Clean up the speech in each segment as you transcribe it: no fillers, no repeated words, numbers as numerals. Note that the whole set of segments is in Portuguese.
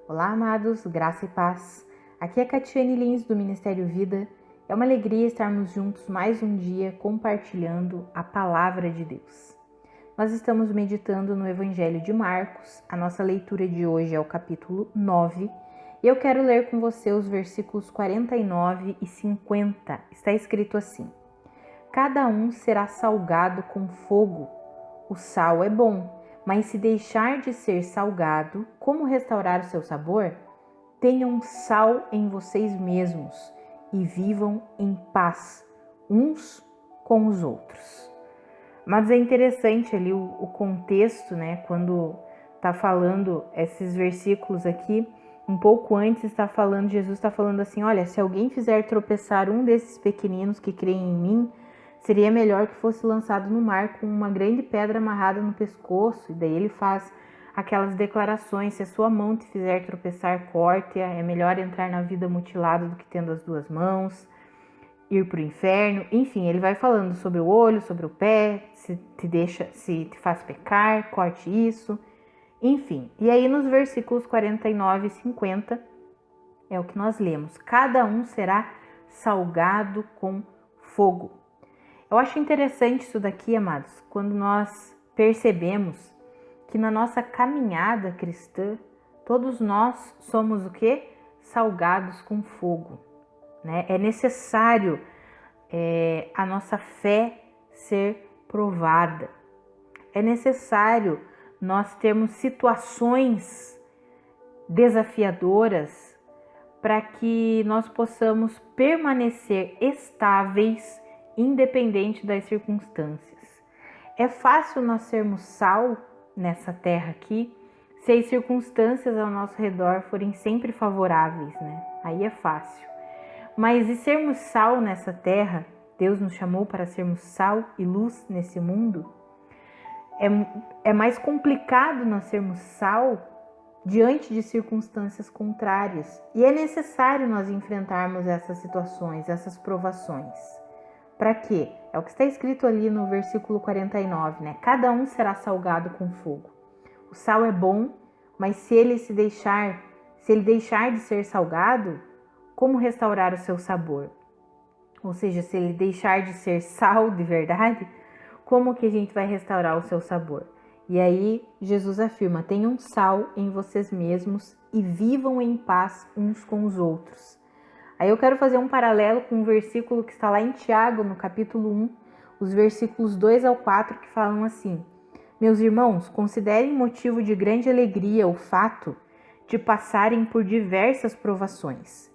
Olá, amados, graça e paz. Aqui é Catiane Lins, do Ministério Vida. É uma alegria estarmos juntos mais um dia compartilhando a Palavra de Deus. Nós estamos meditando no Evangelho de Marcos. A nossa leitura de hoje é o capítulo 9. E eu quero ler com você os versículos 49 e 50. Está escrito assim: Cada um será salgado com fogo. O sal é bom, mas se deixar de ser salgado, como restaurar o seu sabor? Tenham sal em vocês mesmos e vivam em paz uns com os outros. Mas é interessante ali o contexto, né? Quando está falando esses versículos aqui, um pouco antes Jesus está falando assim: olha, se alguém fizer tropeçar um desses pequeninos que creem em mim, seria melhor que fosse lançado no mar com uma grande pedra amarrada no pescoço. E daí ele faz aquelas declarações: se a sua mão te fizer tropeçar, corte-a. É melhor entrar na vida mutilado do que tendo as duas mãos, ir para o inferno. Enfim, ele vai falando sobre o olho, sobre o pé, se te faz pecar, corte isso. Enfim, e aí nos versículos 49 e 50 é o que nós lemos: cada um será salgado com fogo. Eu acho interessante isso daqui, amados, quando nós percebemos que na nossa caminhada cristã, todos nós somos o quê? Salgados com fogo, né? É necessário a nossa fé ser provada. É necessário nós termos situações desafiadoras para que nós possamos permanecer estáveis independente das circunstâncias. É fácil nós sermos sal nessa terra aqui se as circunstâncias ao nosso redor forem sempre favoráveis, né? Aí é fácil. Mas e sermos sal nessa terra? Deus nos chamou para sermos sal e luz nesse mundo. É mais complicado nós sermos sal diante de circunstâncias contrárias. E é necessário nós enfrentarmos essas situações, essas provações. Para quê? É o que está escrito ali no versículo 49, né? Cada um será salgado com fogo. O sal é bom, mas se ele deixar de ser salgado, como restaurar o seu sabor? Ou seja, se ele deixar de ser sal de verdade, como que a gente vai restaurar o seu sabor? E aí Jesus afirma: tenham sal em vocês mesmos e vivam em paz uns com os outros. Aí eu quero fazer um paralelo com um versículo que está lá em Tiago, no capítulo 1, os versículos 2 ao 4, que falam assim: Meus irmãos, considerem motivo de grande alegria o fato de passarem por diversas provações,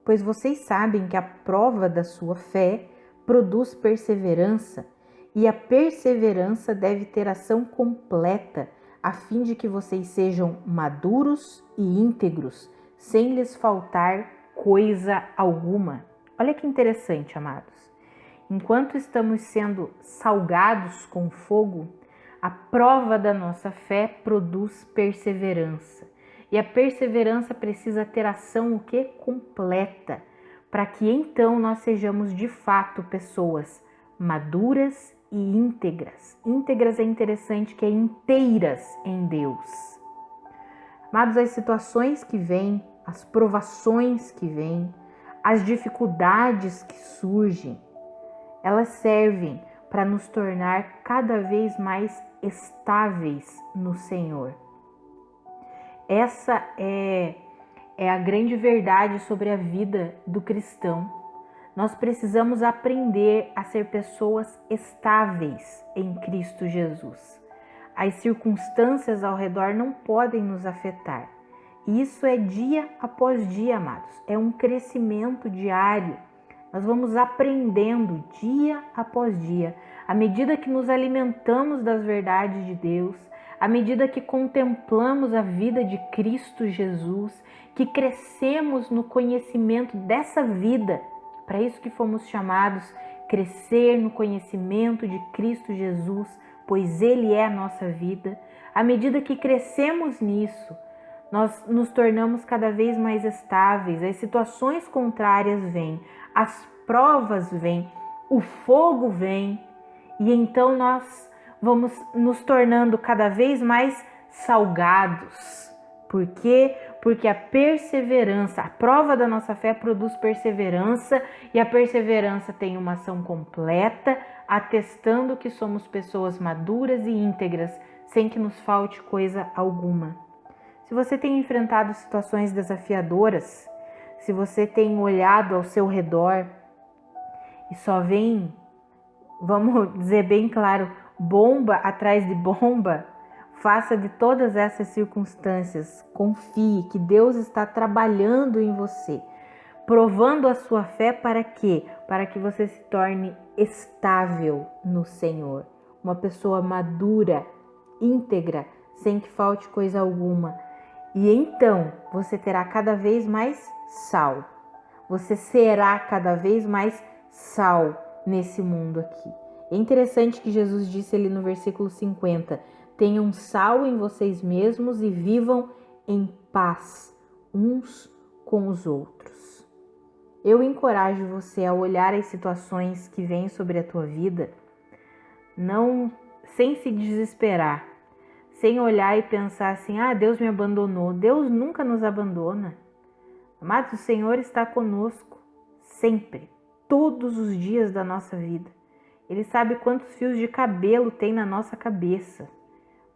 pois vocês sabem que a prova da sua fé produz perseverança, e a perseverança deve ter ação completa, a fim de que vocês sejam maduros e íntegros, sem lhes faltar coisa alguma. Olha que interessante, amados. Enquanto estamos sendo salgados com fogo, a prova da nossa fé produz perseverança. E a perseverança precisa ter ação o quê? Completa, para que então nós sejamos de fato pessoas maduras e íntegras. Íntegras é interessante, que é inteiras em Deus. Amados, as situações que vêm, as provações que vêm, as dificuldades que surgem, elas servem para nos tornar cada vez mais estáveis no Senhor. Essa é a grande verdade sobre a vida do cristão. Nós precisamos aprender a ser pessoas estáveis em Cristo Jesus. As circunstâncias ao redor não podem nos afetar. Isso é dia após dia, amados. É um crescimento diário. Nós vamos aprendendo dia após dia. À medida que nos alimentamos das verdades de Deus, à medida que contemplamos a vida de Cristo Jesus, que crescemos no conhecimento dessa vida, para isso que fomos chamados, crescer no conhecimento de Cristo Jesus, pois Ele é a nossa vida. À medida que crescemos nisso, nós nos tornamos cada vez mais estáveis, as situações contrárias vêm, as provas vêm, o fogo vem, e então nós vamos nos tornando cada vez mais salgados, Por quê? Porque a perseverança, a prova da nossa fé produz perseverança, e a perseverança tem uma ação completa, atestando que somos pessoas maduras e íntegras, sem que nos falte coisa alguma. Se você tem enfrentado situações desafiadoras, se você tem olhado ao seu redor e só vem, vamos dizer bem claro, bomba atrás de bomba, faça de todas essas circunstâncias, confie que Deus está trabalhando em você, provando a sua fé para quê? Para que você se torne estável no Senhor, uma pessoa madura, íntegra, sem que falte coisa alguma. E então você terá cada vez mais sal. Você será cada vez mais sal nesse mundo aqui. É interessante que Jesus disse ali no versículo 50: tenham sal em vocês mesmos e vivam em paz uns com os outros. Eu encorajo você a olhar as situações que vêm sobre a tua vida, não sem se desesperar, sem olhar e pensar assim: Deus me abandonou. Deus nunca nos abandona. Amados, o Senhor está conosco sempre, todos os dias da nossa vida. Ele sabe quantos fios de cabelo tem na nossa cabeça.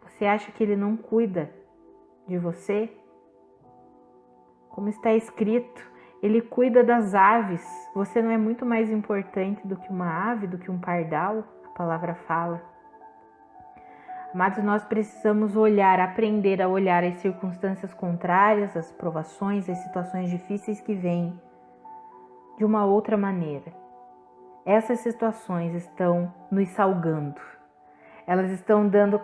Você acha que Ele não cuida de você? Como está escrito, Ele cuida das aves. Você não é muito mais importante do que uma ave, do que um pardal? A palavra fala. Mas nós precisamos aprender a olhar as circunstâncias contrárias, as provações, as situações difíceis que vêm de uma outra maneira. Essas situações estão nos salgando. Elas estão dando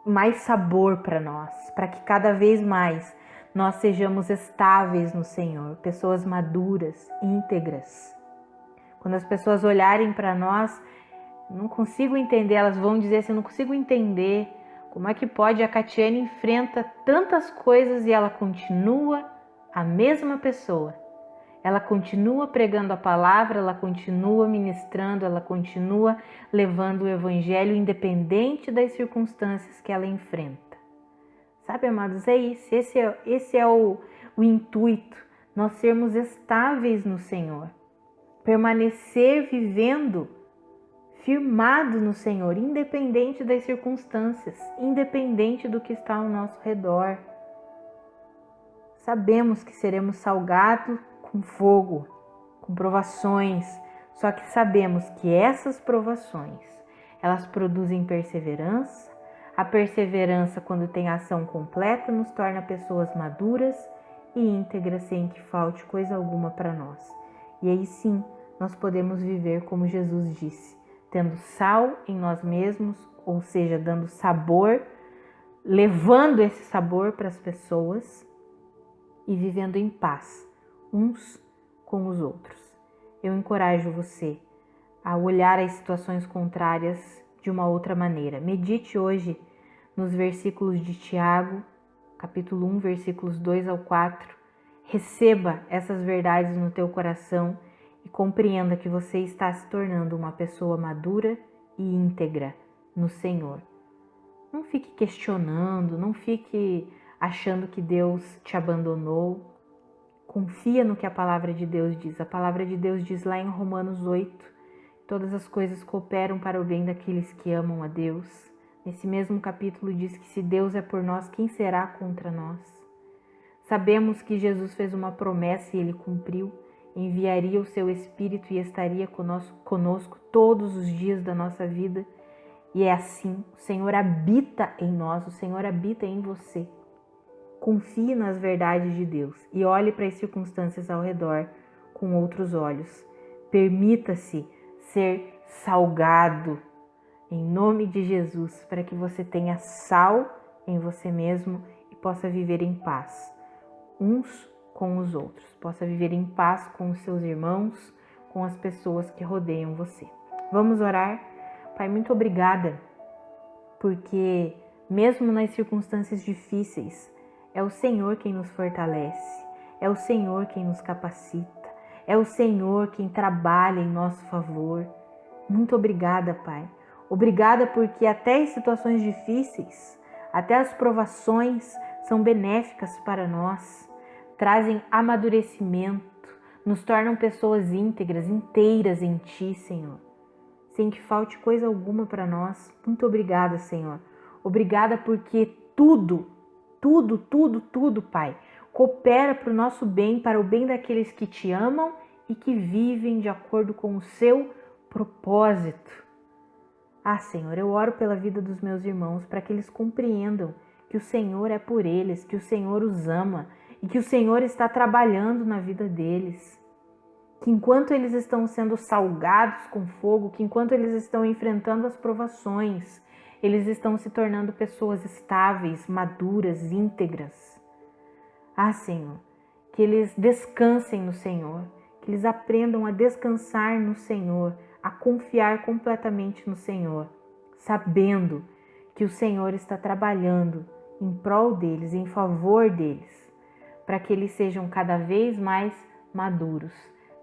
mais sabor para nós, para que cada vez mais nós sejamos estáveis no Senhor, pessoas maduras, íntegras. Quando as pessoas olharem para nós, não consigo entender, elas vão dizer assim: eu não consigo entender como é que pode, a Catiane enfrenta tantas coisas e ela continua a mesma pessoa. Ela continua pregando a palavra, ela continua ministrando, ela continua levando o evangelho independente das circunstâncias que ela enfrenta. Sabe, amados, é isso. Esse é o intuito, nós sermos estáveis no Senhor. Permanecer vivendo firmado no Senhor, independente das circunstâncias, independente do que está ao nosso redor. Sabemos que seremos salgados com fogo, com provações, só que sabemos que essas provações, elas produzem perseverança. A perseverança, quando tem ação completa, nos torna pessoas maduras e íntegras, sem que falte coisa alguma para nós. E aí sim, nós podemos viver como Jesus disse, tendo sal em nós mesmos, ou seja, dando sabor, levando esse sabor para as pessoas e vivendo em paz, uns com os outros. Eu encorajo você a olhar as situações contrárias de uma outra maneira. Medite hoje nos versículos de Tiago, capítulo 1, versículos 2 ao 4. Receba essas verdades no teu coração e compreenda que você está se tornando uma pessoa madura e íntegra no Senhor. Não fique questionando, não fique achando que Deus te abandonou. Confia no que a palavra de Deus diz. A palavra de Deus diz lá em Romanos 8, todas as coisas cooperam para o bem daqueles que amam a Deus. Nesse mesmo capítulo diz que se Deus é por nós, quem será contra nós? Sabemos que Jesus fez uma promessa e Ele cumpriu. Enviaria o seu Espírito e estaria conosco todos os dias da nossa vida. E é assim, o Senhor habita em nós, o Senhor habita em você. Confie nas verdades de Deus e olhe para as circunstâncias ao redor com outros olhos. Permita-se ser salgado em nome de Jesus, para que você tenha sal em você mesmo e possa viver em paz, uns com os outros, possa viver em paz com os seus irmãos, com as pessoas que rodeiam você. Vamos orar? Pai, muito obrigada, porque mesmo nas circunstâncias difíceis, é o Senhor quem nos fortalece, é o Senhor quem nos capacita, é o Senhor quem trabalha em nosso favor. Muito obrigada, Pai. Obrigada porque até as situações difíceis, até as provações são benéficas para nós, trazem amadurecimento, nos tornam pessoas íntegras, inteiras em Ti, Senhor. Sem que falte coisa alguma para nós. Muito obrigada, Senhor. Obrigada porque tudo, Pai, coopera para o nosso bem, para o bem daqueles que Te amam e que vivem de acordo com o Seu propósito. Senhor, eu oro pela vida dos meus irmãos para que eles compreendam que o Senhor é por eles, que o Senhor os ama e que o Senhor está trabalhando na vida deles. Que enquanto eles estão sendo salgados com fogo, que enquanto eles estão enfrentando as provações, eles estão se tornando pessoas estáveis, maduras, íntegras. Senhor, que eles descansem no Senhor, que eles aprendam a descansar no Senhor, a confiar completamente no Senhor, sabendo que o Senhor está trabalhando em prol deles, em favor deles, para que eles sejam cada vez mais maduros,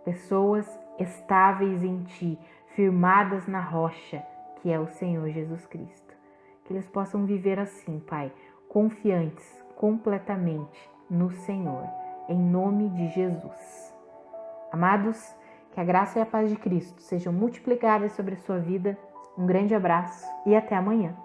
pessoas estáveis em Ti, firmadas na rocha, que é o Senhor Jesus Cristo. Que eles possam viver assim, Pai, confiantes completamente no Senhor, em nome de Jesus. Amados, que a graça e a paz de Cristo sejam multiplicadas sobre a sua vida. Um grande abraço e até amanhã.